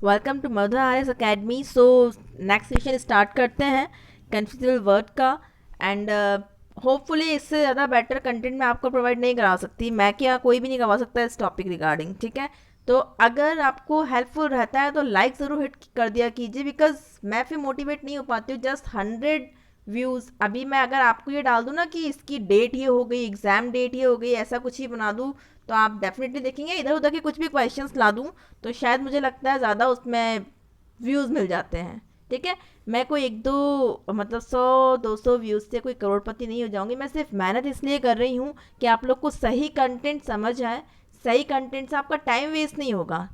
Welcome to Madhur Arya's academy. So next session start करते हैं confusable word का। एंड होपफुली इससे ज़्यादा बेटर कंटेंट मैं आपको प्रोवाइड नहीं करा सकती, मैं क्या कोई भी नहीं करवा सकता इस टॉपिक रिगार्डिंग, ठीक है। तो अगर आपको हेल्पफुल रहता है तो लाइक ज़रूर हिट कर दिया कीजिए, बिकॉज मैं फिर मोटिवेट नहीं हो पाती हूँ। जस्ट 100 व्यूज़, अभी मैं अगर आपको ये डाल दूँ ना कि इसकी डेट ये हो गई, एग्ज़ाम डेट ये हो गई, ऐसा कुछ ही बना दूँ तो आप डेफिनेटली देखेंगे। इधर उधर के कुछ भी क्वेश्चंस ला दूँ तो शायद मुझे लगता है ज़्यादा उसमें व्यूज़ मिल जाते हैं, ठीक है। मैं कोई एक दो मतलब 100-200 व्यूज़ से कोई करोड़पति नहीं हो जाऊंगी। मैं सिर्फ मेहनत इसलिए कर रही हूँ कि आप लोग को सही कंटेंट समझ आए, सही कंटेंट से आपका टाइम वेस्ट नहीं होगा।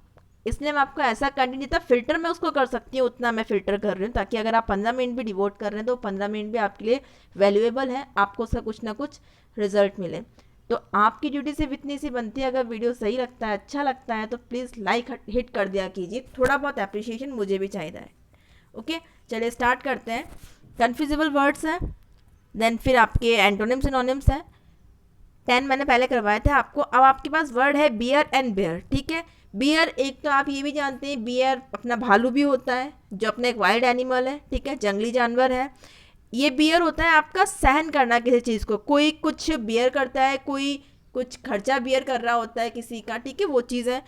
इसलिए मैं आपको ऐसा कंटेंट जितना फ़िल्टर मैं उसको कर सकती हूँ उतना मैं फ़िल्टर कर रही हूँ, ताकि अगर आप 15 मिनट भी डिवोट कर रहे हैं तो 15 मिनट भी आपके लिए वैल्यूएबल है, आपको उसका कुछ ना कुछ रिजल्ट मिले। तो आपकी ड्यूटी सिर्फ इतनी सी बनती है, अगर वीडियो सही लगता है, अच्छा लगता है तो प्लीज़ लाइक हिट कर दिया कीजिए, थोड़ा बहुत अप्रिशिएशन मुझे भी चाहिए है। ओके, चलिए स्टार्ट करते हैं। कन्फ्यूजिबल वर्ड्स हैं, देन फिर आपके एंटोनिम्स सिनोनिम्स हैं। 10 मैंने पहले करवाए थे आपको। अब आपके पास वर्ड है बियर एंड बेयर, ठीक है। बियर, एक तो आप ये भी जानते हैं बियर अपना भालू भी होता है, जो अपना एक वाइल्ड एनिमल है, ठीक है, जंगली जानवर है। ये बियर होता है आपका सहन करना किसी चीज़ को, कोई कुछ बियर करता है, कोई कुछ खर्चा बियर कर रहा होता है किसी का, ठीक है, वो चीज़ है।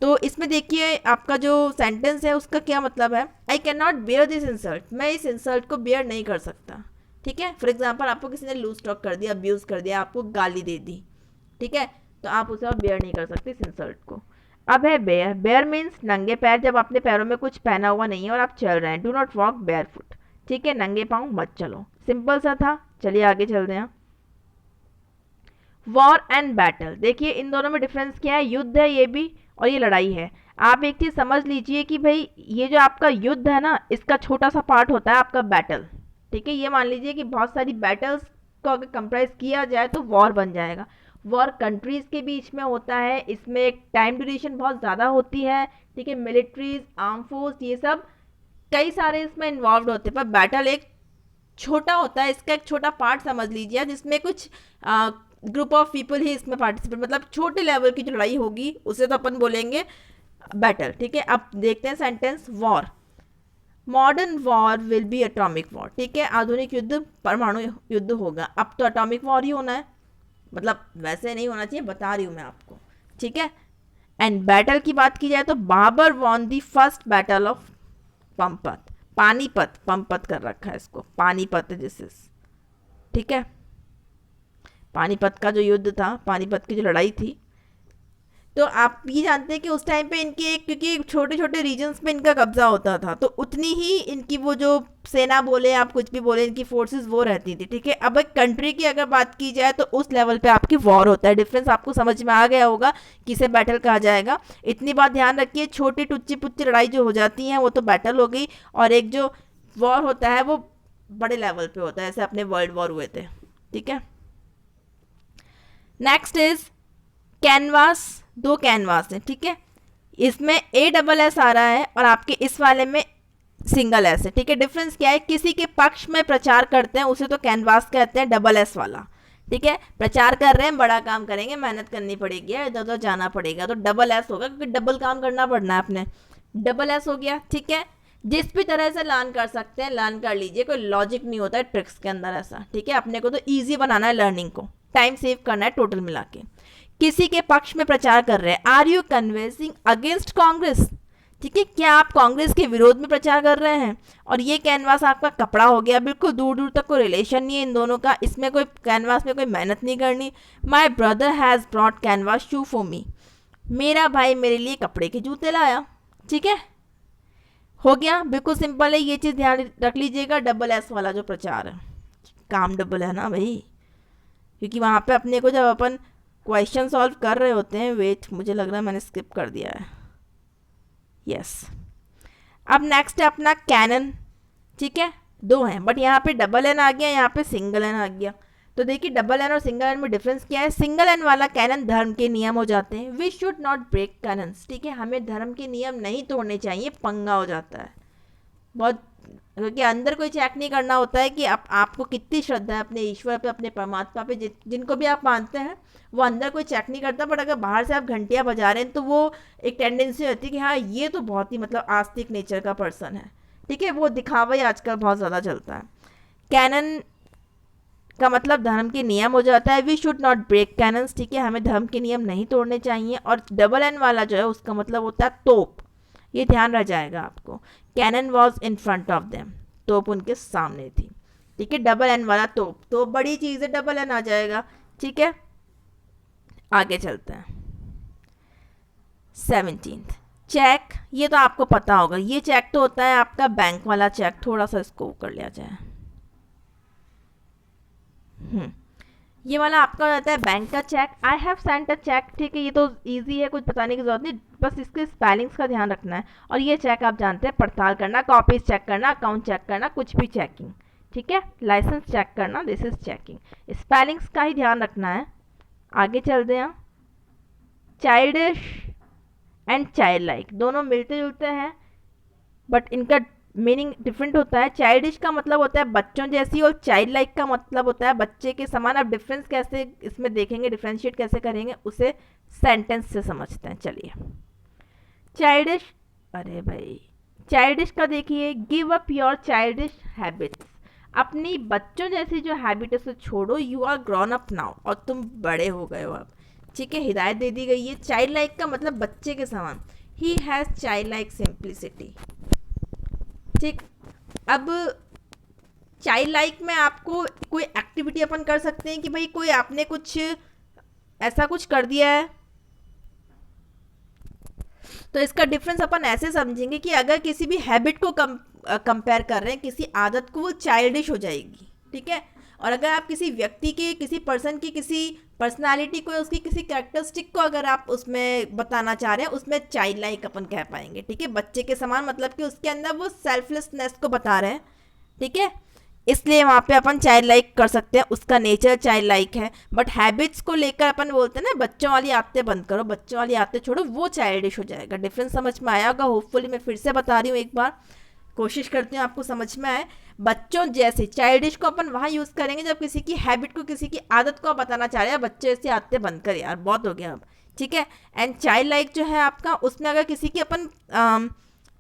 तो इसमें देखिए आपका जो सेंटेंस है उसका क्या मतलब है। I can not bear this insult, मैं इस इंसल्ट को बियर नहीं कर सकता, ठीक है। फॉर एग्जाम्पल आपको किसी ने लूज टॉक कर दिया, अब्यूज़ कर दिया, आपको गाली दे दी, ठीक है, तो आप उसे और बेयर नहीं कर सकते इस इंसल्ट को। अब है बेयर। बेयर मीन्स नंगे पैर, जब अपने पैरों में कुछ पहना हुआ नहीं है और आप चल रहे हैं। Do not walk bear foot, ठीक है, नंगे पाँव मत चलो। सिंपल सा था, चलिए आगे चलते हैं। वॉर एंड बैटल, देखिए इन दोनों में डिफरेंस क्या है। युद्ध है ये भी और ये लड़ाई है। आप एक चीज़ समझ लीजिए कि भाई ये जो आपका युद्ध है ना, इसका छोटा सा पार्ट होता है आपका बैटल, ठीक है। ये मान लीजिए कि बहुत सारी बैटल्स को अगर कंप्राइज किया जाए तो वॉर बन जाएगा। वॉर कंट्रीज के बीच में होता है, इसमें एक टाइम ड्यूरेशन बहुत ज़्यादा होती है, ठीक है। मिलिट्रीज, आर्म फोर्स, ये सब कई सारे इसमें इन्वॉल्व होते हैं, पर बैटल एक छोटा होता है, इसका एक छोटा पार्ट समझ लीजिए, जिसमें कुछ ग्रुप ऑफ पीपल ही इसमें पार्टिसिपेट, मतलब छोटे लेवल की जो लड़ाई होगी उसे तो अपन बोलेंगे बैटल, ठीक है। अब देखते हैं sentence. War, modern war will be atomic war, ठीक है, आधुनिक युद्ध परमाणु युद्ध होगा। अब तो एटॉमिक वॉर ही होना है, मतलब वैसे नहीं होना चाहिए, बता रही हूँ मैं आपको, ठीक है। एंड बैटल की बात की जाए तो Babur won the first battle of Panipat, Panipat, Panipat कर रखा है इसको, पानीपत दिस इज, ठीक है। पानीपत का जो युद्ध था, पानीपत की जो लड़ाई थी, तो आप ये जानते हैं कि उस टाइम पे इनके, क्योंकि छोटे छोटे रीजन्स पे इनका कब्जा होता था, तो उतनी ही इनकी वो जो सेना बोले आप कुछ भी बोले, इनकी फोर्सेस वो रहती थी, ठीक है। अब एक कंट्री की अगर बात की जाए तो उस लेवल पे आपकी वॉर होता है। डिफरेंस आपको समझ में आ गया होगा किसे बैटल कहा जाएगा। इतनी बात ध्यान रखिए, छोटी टुच्ची पुच्ची लड़ाई जो हो जाती हैं वो तो बैटल हो गई, और एक जो वॉर होता है वो बड़े लेवल पे होता है, जैसे अपने वर्ल्ड वॉर हुए थे, ठीक है। Next is canvas. दो कैनवास है, ठीक है, इसमें ASS आ रहा है और आपके इस वाले में सिंगल एस है, ठीक है। डिफरेंस क्या है, किसी के पक्ष में प्रचार करते हैं उसे तो कैनवास कहते हैं, SS वाला, ठीक है। प्रचार कर रहे हैं, बड़ा काम करेंगे, मेहनत करनी पड़ेगी, इधर उधर जाना पड़ेगा, तो SS होगा, क्योंकि डबल काम करना पड़ना है अपने, SS हो गया, ठीक है। जिस भी तरह से लर्न कर सकते हैं लर्न कर लीजिए, कोई लॉजिक नहीं होता है ट्रिक्स के अंदर ऐसा, ठीक है। अपने को तो ईजी बनाना है लर्निंग को, टाइम सेव करना है टोटल मिला के। किसी के पक्ष में प्रचार कर रहे हैं, are you canvassing against Congress, ठीक है, क्या आप कांग्रेस के विरोध में प्रचार कर रहे हैं। और ये कैनवास आपका कपड़ा हो गया, बिल्कुल दूर दूर तक कोई रिलेशन नहीं है इन दोनों का, इसमें कोई कैनवास में कोई मेहनत नहीं करनी। My brother has brought canvas shoe for me, मेरा भाई मेरे लिए कपड़े के जूते लाया, ठीक है, हो गया, बिल्कुल सिंपल है। ये चीज़ ध्यान रख लीजिएगा, SS वाला जो प्रचार है, काम डबल है ना भाई, क्योंकि वहाँ पे अपने को जब अपन क्वेश्चन सॉल्व कर रहे होते हैं, वेट मुझे लग रहा है मैंने स्किप कर दिया है, यस। अब नेक्स्ट है अपना कैनन, ठीक है, दो हैं बट यहाँ पे SS आ गया, यहाँ पे सिंगल एन आ गया। तो देखिए SS और सिंगल एन में डिफरेंस क्या है। सिंगल एन वाला कैनन धर्म के नियम हो जाते हैं, we should not break canons, ठीक है, हमें धर्म के नियम नहीं तोड़ने चाहिए, पंगा हो जाता है, बहुत क्योंकि अंदर कोई चेक नहीं करना होता है कि आपको कितनी श्रद्धा है अपने ईश्वर पे, अपने परमात्मा पे, जिनको भी आप मानते हैं, वो अंदर कोई चेक नहीं करता। बट अगर बाहर से आप घंटियाँ बजा रहे हैं तो वो एक टेंडेंसी होती है कि हाँ ये तो बहुत ही मतलब आस्तिक नेचर का पर्सन है, ठीक है। वो दिखावा ही आजकल बहुत ज़्यादा चलता है। कैनन का मतलब धर्म के नियम हो जाता है। We should not break canons, ठीक है, हमें धर्म के नियम नहीं तोड़ने चाहिए। और डबल एन वाला जो है उसका मतलब होता है तोप, ये ध्यान रह जाएगा आपको। Cannon was in front of them, तोप उनके सामने थी, ठीक है। डबल एन वाला तोप तो बड़ी चीज़ है, डबल एन आ जाएगा, ठीक है। आगे चलते हैं। 17th चेक, ये तो आपको पता होगा, ये चेक तो होता है आपका बैंक वाला चेक। थोड़ा सा इसको कर लिया जाए, ये वाला आपका हो जाता है बैंक का cheque. I have sent a cheque, ठीक है, ये तो इजी है, कुछ बताने की जरूरत नहीं, बस इसके स्पेलिंग्स का ध्यान रखना है। और ये चेक आप जानते हैं, पड़ताल करना, कॉपीज चेक करना, अकाउंट चेक करना, कुछ भी चेकिंग, ठीक है। लाइसेंस चेक करना, दिस इज चेकिंग। स्पेलिंग्स का ही ध्यान रखना है। आगे चलते हैं। चाइल्डिश एंड चाइल्ड लाइक दोनों मिलते जुलते हैं, बट इनका मीनिंग डिफरेंट होता है। चाइल्डिश का मतलब होता है बच्चों जैसी, और चाइल्ड लाइक का मतलब होता है बच्चे के समान। अब डिफरेंस कैसे इसमें देखेंगे, डिफ्रेंशिएट कैसे करेंगे, उसे सेंटेंस से समझते हैं। चलिए, चाइल्डिश, अरे भाई चाइल्डिश का देखिए, give up your childish habits, अपनी बच्चों जैसी जो हैबिट है उसे छोड़ो। You are grown up now, और तुम बड़े हो गए हो अब, ठीक है, हिदायत दे दी गई है। चाइल्ड लाइक का मतलब बच्चे के समान। He has child like simplicity, ठीक। अब चाइल्ड लाइक में आपको कोई एक्टिविटी अपन कर सकते हैं कि भाई कोई आपने कुछ ऐसा कुछ कर दिया है, तो इसका डिफरेंस अपन ऐसे समझेंगे कि अगर किसी भी हैबिट को कंपेयर कर रहे हैं, किसी आदत को, वो चाइल्डिश हो जाएगी, ठीक है। और अगर आप किसी व्यक्ति के, किसी पर्सन की, किसी पर्सनालिटी को, उसकी किसी कैरेक्टरिस्टिक को अगर आप उसमें बताना चाह रहे हैं, उसमें चाइल्ड लाइक अपन कह पाएंगे, ठीक है। बच्चे के समान मतलब कि उसके अंदर वो सेल्फलेसनेस को बता रहे हैं, ठीक है, इसलिए वहाँ पे अपन चाइल्ड लाइक कर सकते हैं, उसका नेचर चाइल्ड लाइक है। बट हैबिट्स को लेकर अपन बोलते हैं ना, बच्चों वाली आदतें बंद करो, बच्चों वाली आदतें छोड़ो, वो चाइल्डिश हो जाएगा। डिफरेंस समझ में आया होगा होपफुली। मैं फिर से बता रही हूँ, एक बार कोशिश करती हूँ आपको समझ में आए। बच्चों जैसे, चाइल्डिश को अपन वहाँ यूज़ करेंगे जब किसी की हैबिट को, किसी की आदत को आप बताना चाह रहे हैं, बच्चे जैसी आदतें बंद कर यार, बहुत हो गया अब, ठीक है। एंड चाइल्ड लाइक जो है आपका, उसमें अगर किसी की अपन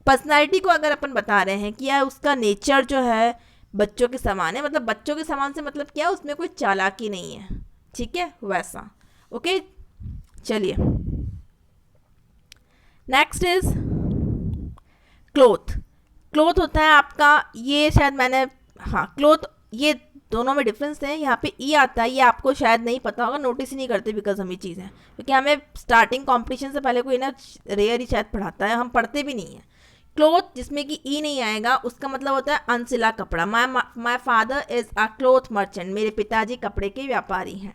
पर्सनैलिटी को अगर अपन बता रहे हैं कि यार उसका नेचर जो है बच्चों के समान है, मतलब बच्चों के समान से मतलब क्या, उसमें कोई चालाकी नहीं है, ठीक है, वैसा। ओके, चलिए, नेक्स्ट इज क्लोथ। क्लोथ होता है आपका, ये शायद मैंने, हाँ क्लोथ, ये दोनों में डिफरेंस है। यहाँ पे ई आता है, ये आपको शायद नहीं पता होगा, नोटिस ही नहीं करते बिकॉज हम ये चीज़ें, क्योंकि हमें स्टार्टिंग कंपटीशन से पहले कोई ना रेयर ही शायद पढ़ाता है, हम पढ़ते भी नहीं है। क्लोथ जिसमें कि ई नहीं आएगा, उसका मतलब होता है अनसिला कपड़ा। My father is a cloth merchant, मेरे पिताजी कपड़े के व्यापारी हैं,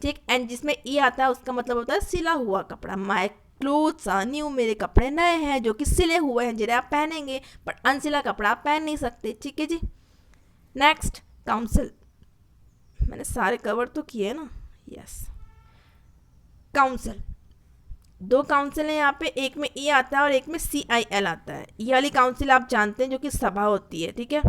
ठीक। एंड जिसमें ई आता है उसका मतलब होता है सिला हुआ कपड़ा। माई क्लोथ्स आर न्यू, मेरे कपड़े नए हैं जो कि सिले हुए हैं, जिन्हें आप पहनेंगे, बट अनसिला कपड़ा आप पहन नहीं सकते, ठीक है जी। नेक्स्ट, काउंसिल, मैंने सारे कवर तो किए ना, यस। काउंसिल, दो काउंसिल हैं यहाँ पे, एक में ई आता है और एक में CIL आता है। ये वाली काउंसिल आप जानते हैं जो कि सभा होती है, ठीक है।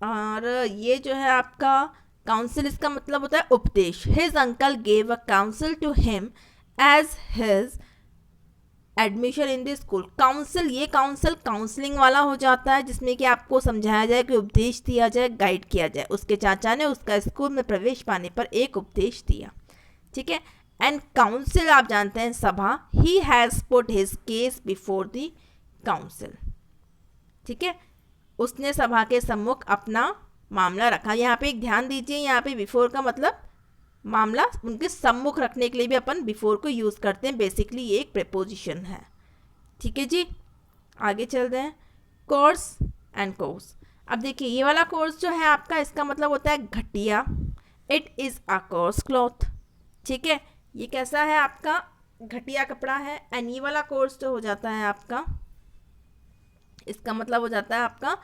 और ये जो है आपका काउंसिल, इसका मतलब होता है उपदेश। His uncle gave a council to him as his admission in the school. Council, ये काउंसिल काउंसलिंग वाला हो जाता है, जिसमें कि आपको समझाया जाए, कि उपदेश दिया जाए, गाइड किया जाए। उसके चाचा ने उसका स्कूल में प्रवेश पाने पर एक उपदेश दिया, ठीक है। एंड काउंसिल आप जानते हैं सभा। He has put his case before the council, ठीक है, उसने सभा के सम्मुख अपना मामला रखा। यहाँ पे एक ध्यान दीजिए, यहाँ पे बिफोर का मतलब मामला उनके सम्मुख रखने के लिए भी अपन बिफोर को यूज़ करते हैं। बेसिकली ये एक प्रेपोजिशन है, ठीक है जी। आगे चलते हैं, कोर्स एंड कोर्स। अब देखिए, ये वाला कोर्स जो है आपका, इसका मतलब होता है घटिया। It is a course cloth, ठीक है, ये कैसा है आपका, घटिया कपड़ा है। एंड ये वाला कोर्स जो हो जाता है आपका, इसका मतलब हो जाता है आपका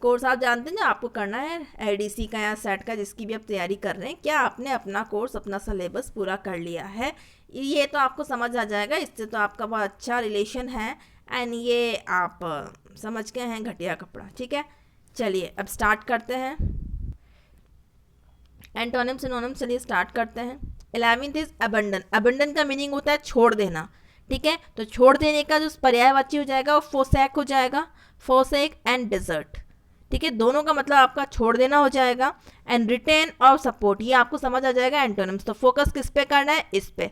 कोर्स, आप जानते हैं जो आपको करना है ADC का या सेट का, जिसकी भी आप तैयारी कर रहे हैं, क्या आपने अपना कोर्स, अपना सिलेबस पूरा कर लिया है, ये तो आपको समझ आ जाएगा। इससे तो आपका बहुत अच्छा रिलेशन है एंड ये आप समझ गए हैं घटिया कपड़ा, ठीक है। चलिए अब स्टार्ट करते हैं एंटोनिम सिनोनिम, चलिए स्टार्ट करते हैं। 11th is abandon. अबंडन का मीनिंग होता है छोड़ देना, ठीक है। तो छोड़ देने का जो पर्यायवाची हो जाएगा वो फोसैक हो जाएगा, फोसेक एंड डिजर्ट, ठीक है। दोनों का मतलब आपका छोड़ देना हो जाएगा। एंड रिटेन और सपोर्ट, ये आपको समझ आ जाएगा एंटोनिम्स। तो फोकस किस पे करना है, इस पे।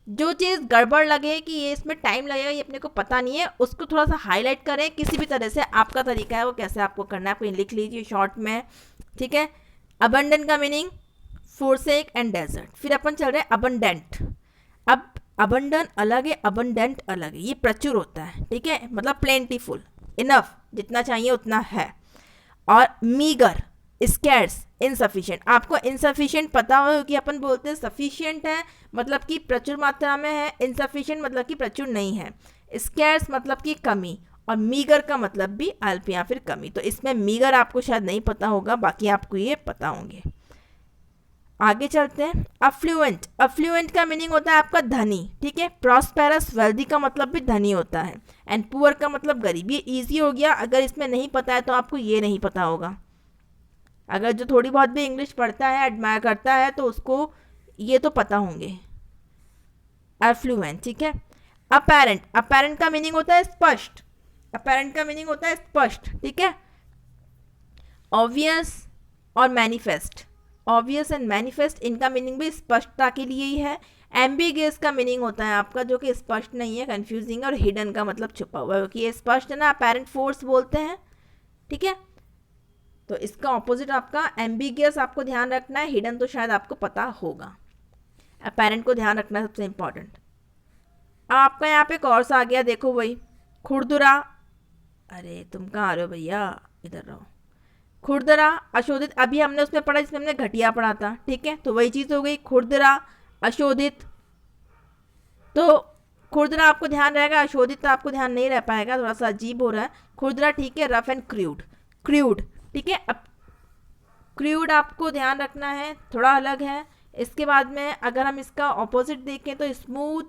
जो चीज़ गड़बड़ लगे कि ये इसमें टाइम लगेगा, ये अपने को पता नहीं है, उसको थोड़ा सा हाईलाइट करें किसी भी तरह से। आपका तरीका है वो कैसे आपको करना है, आप लिख लीजिए शॉर्ट में, ठीक है। अबंडन का मीनिंग फोरसेक एंड डेजर्ट। फिर अपन चल रहे हैं अबंडेंट। अब अबंडन अलग है, अबंडेंट अलग है। ये प्रचुर होता है, ठीक है, मतलब प्लेंटीफुल, इनफ, जितना चाहिए उतना है। और मीगर, स्कैर्स, इनसफिशिएंट। आपको इनसफिशिएंट पता हो कि अपन बोलते हैं सफिशिएंट है मतलब कि प्रचुर मात्रा में है, इनसफिशिएंट मतलब कि प्रचुर नहीं है, स्कैर्स मतलब कि कमी, और मीगर का मतलब भी अल्प या फिर कमी। तो इसमें मीगर आपको शायद नहीं पता होगा, बाकी आपको ये पता होंगे। आगे चलते हैं। अफ्लुएंट। अफ्लुएंट का मीनिंग होता है आपका धनी, ठीक है। प्रॉस्पेरस, वेल्दी का मतलब भी धनी होता है। एंड पुअर का मतलब गरीब। ये ईजी हो गया, अगर इसमें नहीं पता है तो आपको ये नहीं पता होगा। अगर जो थोड़ी बहुत भी इंग्लिश पढ़ता है, एडमायर करता है, तो उसको ये तो पता होंगे। एफ्लुएंट, ठीक है। अपेरेंट। अपेरेंट का मीनिंग होता है स्पष्ट। अपेरेंट का मीनिंग होता है स्पष्ट, ठीक है। ऑब्वियस और मैनिफेस्ट। ऑब्वियस एंड मैनिफेस्ट, इनका मीनिंग भी स्पष्टता के लिए ही है। एम्बिगियस का मीनिंग होता है आपका जो कि स्पष्ट नहीं है, कंफ्यूजिंग। और हिडन का मतलब छुपा हुआ है, क्योंकि ये स्पष्ट है ना, अपेरेंट फोर्स बोलते हैं, ठीक है। तो इसका ऑपोजिट आपका एम्बिगियस आपको ध्यान रखना है, हिडन तो शायद आपको पता होगा। अपेरेंट को ध्यान रखना है सबसे इंपॉर्टेंट। आपका यहाँ पे कोर्स आ गया, देखो वही खुरदुरा। अरे तुम कहाँ आ रहे हो भैया, इधर रहो। खुरदरा, अशोधित, अभी हमने उसमें पढ़ा जिसमें हमने घटिया पढ़ा था, ठीक है। तो वही चीज़ हो गई, खुरदरा, अशोधित। तो खुरदरा आपको ध्यान रहेगा, अशोधित आपको ध्यान नहीं रह पाएगा, थोड़ा सा अजीब हो रहा है। खुरदरा ठीक है। रफ एंड क्रूड, क्रूड, ठीक है। अब क्रूड आपको ध्यान रखना है, थोड़ा अलग है। इसके बाद में अगर हम इसका ऑपोजिट देखें तो स्मूथ,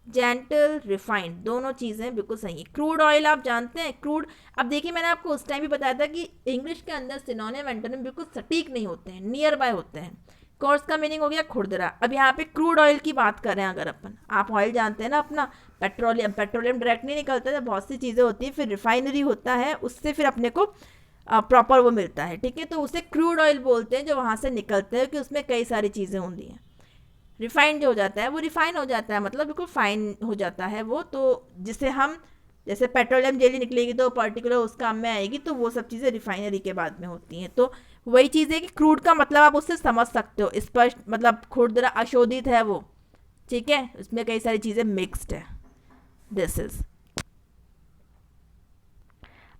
जेंटल, रिफाइंड, दोनों चीज़ें बिल्कुल सही है। क्रूड ऑयल आप जानते हैं, क्रूड। अब देखिए मैंने आपको उस टाइम भी बताया था कि इंग्लिश के अंदर सिनोनिम एंटोनिम बिल्कुल सटीक नहीं होते हैं, नियर बाय होते हैं। कोर्स का मीनिंग हो गया खुरदरा। अब यहाँ पे क्रूड ऑयल की बात करें अगर अपन, आप ऑयल जानते हैं ना अपना, पेट्रोलियम, पेट्रोलियम डायरेक्ट नहीं निकलता है, बहुत सी चीज़ें होती हैं, फिर रिफाइनरी होता है, उससे फिर अपने को प्रॉपर वो मिलता है, ठीक है। तो उसे क्रूड ऑयल बोलते हैं जो वहाँ से निकलते हैं, कि उसमें कई सारी चीज़ें होती हैं। रिफाइंड जो हो जाता है वो रिफाइन हो जाता है, मतलब बिल्कुल फाइन हो जाता है वो। तो जिसे हम, जैसे पेट्रोलियम जेली निकलेगी तो पर्टिकुलर उस काम में आएगी, तो वो सब चीज़ें रिफाइनरी के बाद में होती हैं। तो वही चीज़ है कि क्रूड का मतलब आप उससे समझ सकते हो, स्पष्ट मतलब खुरदरा, अशोधित है वो, ठीक है, उसमें कई सारी चीज़ें मिक्स्ड है। This is.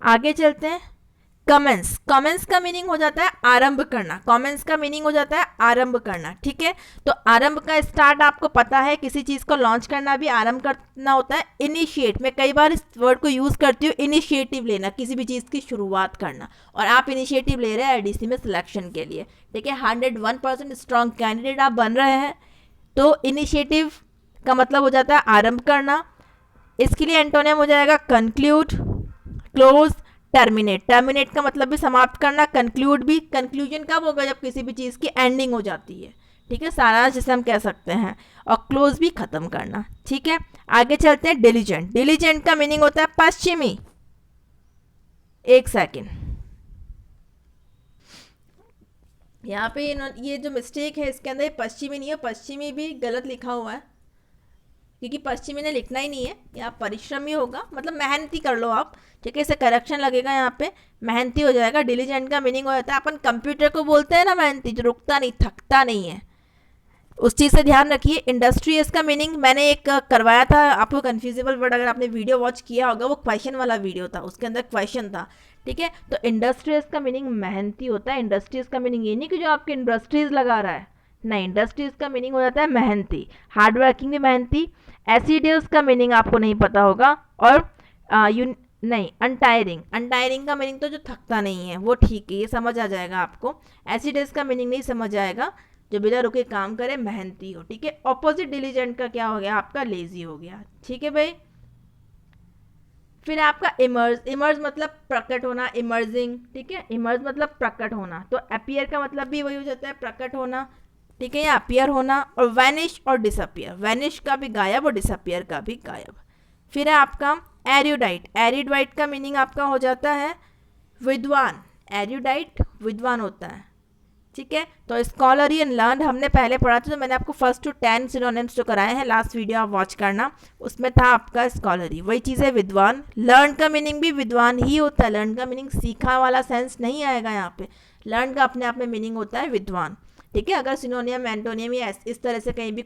आगे चलते हैं। कमेंस। कमेंस का मीनिंग हो जाता है आरंभ करना। कमेंस का मीनिंग हो जाता है आरंभ करना, ठीक है। तो आरंभ का स्टार्ट आपको पता है, किसी चीज़ को लॉन्च करना भी आरंभ करना होता है। इनिशिएट, मैं कई बार इस वर्ड को यूज़ करती हूँ, इनिशिएटिव लेना, किसी भी चीज़ की शुरुआत करना। और आप इनिशिएटिव ले रहे हैं एडीसी में सिलेक्शन के लिए, ठीक है। 101% स्ट्रॉन्ग कैंडिडेट आप बन रहे हैं, तो इनिशिएटिव का मतलब हो जाता है आरंभ करना। इसके लिए एंटोनियम हो जाएगा कंक्लूड, क्लोज, टर्मिनेट। टर्मिनेट का मतलब भी समाप्त करना, कंक्लूड भी। कंक्लूजन कब होगा, जब किसी भी चीज़ की एंडिंग हो जाती है, ठीक है, सारा जिसे हम कह सकते हैं। और क्लोज भी खत्म करना, ठीक है। आगे चलते हैं। डिलीजेंट। डिलीजेंट का मीनिंग होता है पश्चिमी। एक सेकेंड, यहाँ पे ये जो मिस्टेक है इसके अंदर पश्चिमी नहीं है, पश्चिमी भी गलत लिखा हुआ है, क्योंकि पश्चिमी ने लिखना ही नहीं है, यहाँ परिश्रमी होगा, मतलब मेहनती कर लो आप, ठीक है। इसे करेक्शन लगेगा यहाँ पे, मेहनती हो जाएगा। डिलीजेंट का मीनिंग हो जाता है, अपन कंप्यूटर को बोलते हैं ना मेहनती, जो रुकता नहीं, थकता नहीं है, उस चीज़ से ध्यान रखिए। इंडस्ट्रियस का मीनिंग मैंने एक करवाया था आपको, कन्फ्यूजेबल वर्ड, अगर आपने वीडियो वॉच किया होगा, वो क्वेश्चन वाला वीडियो था, उसके अंदर क्वेश्चन था, ठीक है। तो इंडस्ट्रियस का मीनिंग मेहनती होता है। इंडस्ट्रीज का मीनिंग ये नहीं कि जो आपकी इंडस्ट्रीज लगा रहा है, नहीं, इंडस्ट्रीज का मीनिंग हो जाता है मेहनती, हार्ड वर्किंग भी मेहनती। एसिडियस का मीनिंग आपको नहीं पता होगा। और नहीं, अनटायरिंग। अनटायरिंग का मीनिंग तो जो थकता नहीं है, वो ठीक है, ये समझ आ जाएगा आपको। एसिडियस का मीनिंग नहीं समझ आएगा, जो बिना रुके काम करे, मेहनती हो, ठीक है। ऑपोजिट डिलीजेंट का क्या हो गया आपका, लेजी हो गया, ठीक है भाई। फिर आपका इमर्ज, इमर्ज मतलब प्रकट होना, इमर्जिंग, ठीक है, इमर्ज मतलब प्रकट होना, तो अपीयर का मतलब भी वही हो जाता है, प्रकट होना, ठीक है, या अपीयर होना। और वैनिश और डिसअपियर, वैनिश का भी गायब और डिसअपियर का भी गायब। फिर है आपका एरुडाइट, एरुडाइट का मीनिंग आपका हो जाता है विद्वान, एरुडाइट विद्वान होता है, ठीक है। तो स्कॉलरी एंड लर्न हमने पहले पढ़ा था, तो मैंने आपको 1 to 10 सिनोनिम्स जो कराए हैं, लास्ट वीडियो आप वॉच करना, उसमें था आपका स्कॉलरी, वही चीज़ है विद्वान। लर्न का मीनिंग भी विद्वान ही होता है, लर्न का मीनिंग सीखा वाला सेंस नहीं आएगा यहाँ पे, लर्न का अपने आप में मीनिंग होता है विद्वान, ठीक है। अगर सिनोनियम एंटोनियम या इस तरह से कहीं भी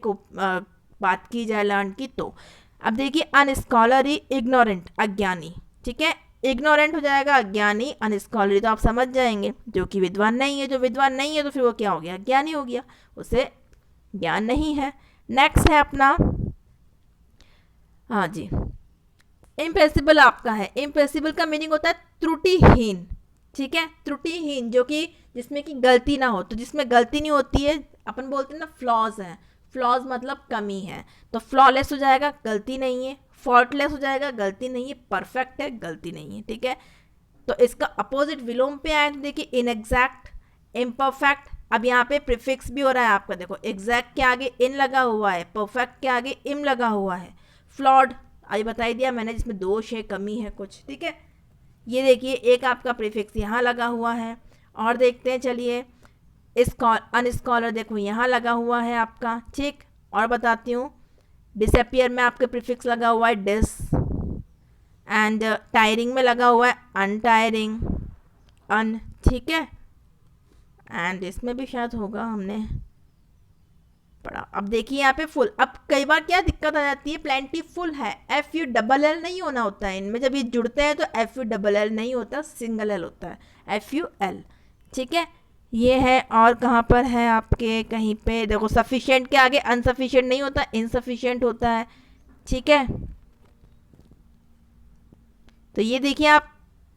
बात की जाए लर्न की तो। अब देखिए अनस्कॉलरी, इग्नोरेंट, अज्ञानी, ठीक है, इग्नोरेंट हो जाएगा अज्ञानी, अनस्कॉलरी तो आप समझ जाएंगे जो कि विद्वान नहीं है, जो विद्वान नहीं है तो फिर वो क्या हो गया, ज्ञानी हो गया, उसे ज्ञान नहीं है। नेक्स्ट है अपना, हाँ जी, इम्पॉसिबल आपका है, इम्पॉसिबल का मीनिंग होता है त्रुटिहीन, ठीक है, त्रुटिहीन जो कि जिसमें कि गलती ना हो, तो जिसमें गलती नहीं होती है अपन बोलते हैं ना फ्लॉज है, फ्लॉज मतलब कमी है, तो फ्लॉलेस हो जाएगा गलती नहीं है, फॉल्टलेस हो जाएगा गलती नहीं है, परफेक्ट है गलती नहीं है, ठीक है। तो इसका अपोजिट विलोम पे आए तो देखिए इनएग्जैक्ट, इम्परफेक्ट। अब यहाँ पे प्रीफिक्स भी हो रहा है आपका, देखो एग्जैक्ट के आगे इन लगा हुआ है, परफेक्ट के आगे इम लगा हुआ है, फ्लॉड अभी बता ही दिया मैंने, जिसमें दोष है कमी है कुछ, ठीक है। ये देखिए एक आपका प्रीफिक्स यहाँ लगा हुआ है, और देखते हैं चलिए, अनस्कॉलर देखो यहाँ लगा हुआ है आपका, ठीक। और बताती हूँ, डिसअपियर में आपके प्रीफिक्स लगा हुआ है डिस, एंड टायरिंग में लगा हुआ है अनटायरिंग, अन, ठीक है, एंड इसमें भी शायद होगा, हमने पढ़ा। अब देखिए यहाँ पे फुल, अब कई बार क्या दिक्कत आ जाती है, प्लेंटीफुल है, एफ यू डबल एल नहीं होना होता है इनमें, जब ये जुड़ते हैं तो एफ यू डबल एल नहीं होता, सिंगल एल होता है, एफ यू एल, ठीक है। ये है, और कहाँ पर है आपके, कहीं पे देखो सफिशिएंट के आगे अनसफिशिएंट नहीं होता, इनसफिशिएंट होता है, ठीक है। तो ये देखिए आप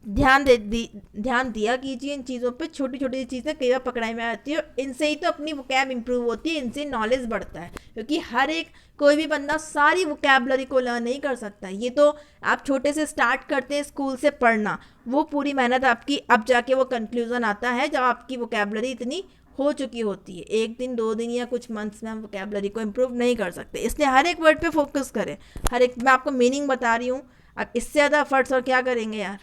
ध्यान दिया कीजिए इन चीज़ों पे, छोटी छोटी चीज़ें कई बार पकड़ाई में आती है, इनसे ही तो अपनी वोकैब इंप्रूव होती है, इनसे नॉलेज बढ़ता है, क्योंकि हर एक कोई भी बंदा सारी वोकैबलरी को लर्न नहीं कर सकता, ये तो आप छोटे से स्टार्ट करते हैं स्कूल से पढ़ना, वो पूरी मेहनत आपकी, अब जाके वो कंक्लूजन आता है जब आपकी वोकैबलरी इतनी हो चुकी होती है, 1 दिन 2 दिन या कुछ मंथ्स में हम वोकैबलरी को इम्प्रूव नहीं कर सकते, इसलिए हर एक वर्ड पे फोकस करें, हर एक, मैं आपको मीनिंग बता रही हूँ, अब इससे ज़्यादा एफर्ट्स और क्या करेंगे यार,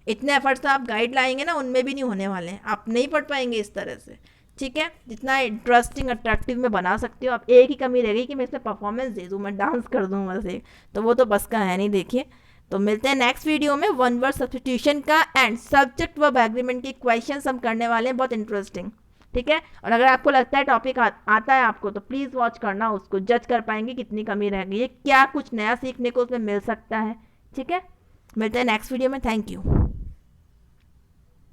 इतने एफर्ट्स तो आप गाइड लाएंगे ना उनमें भी नहीं होने वाले हैं, आप नहीं पढ़ पाएंगे इस तरह से, ठीक है। जितना इंटरेस्टिंग अट्रैक्टिव में बना सकती हो आप, एक ही कमी रह गई कि मैं इसमें परफॉर्मेंस दे दूँ, मैं डांस कर दूँ बस एक, तो वो तो बस का है नहीं, देखिए। तो मिलते हैं नेक्स्ट वीडियो में, वन वर्ड सब्स्टिट्यूशन का एंड सब्जेक्ट वर्ब एग्रीमेंट के क्वेश्चन हम करने वाले हैं, बहुत इंटरेस्टिंग, ठीक है। और अगर आपको लगता है टॉपिक आता है आपको, तो प्लीज़ वॉच करना, उसको जज कर पाएंगे कितनी कमी रह गई है, क्या कुछ नया सीखने को उसमें मिल सकता है, ठीक है। मिलते हैं नेक्स्ट वीडियो में, थैंक यू।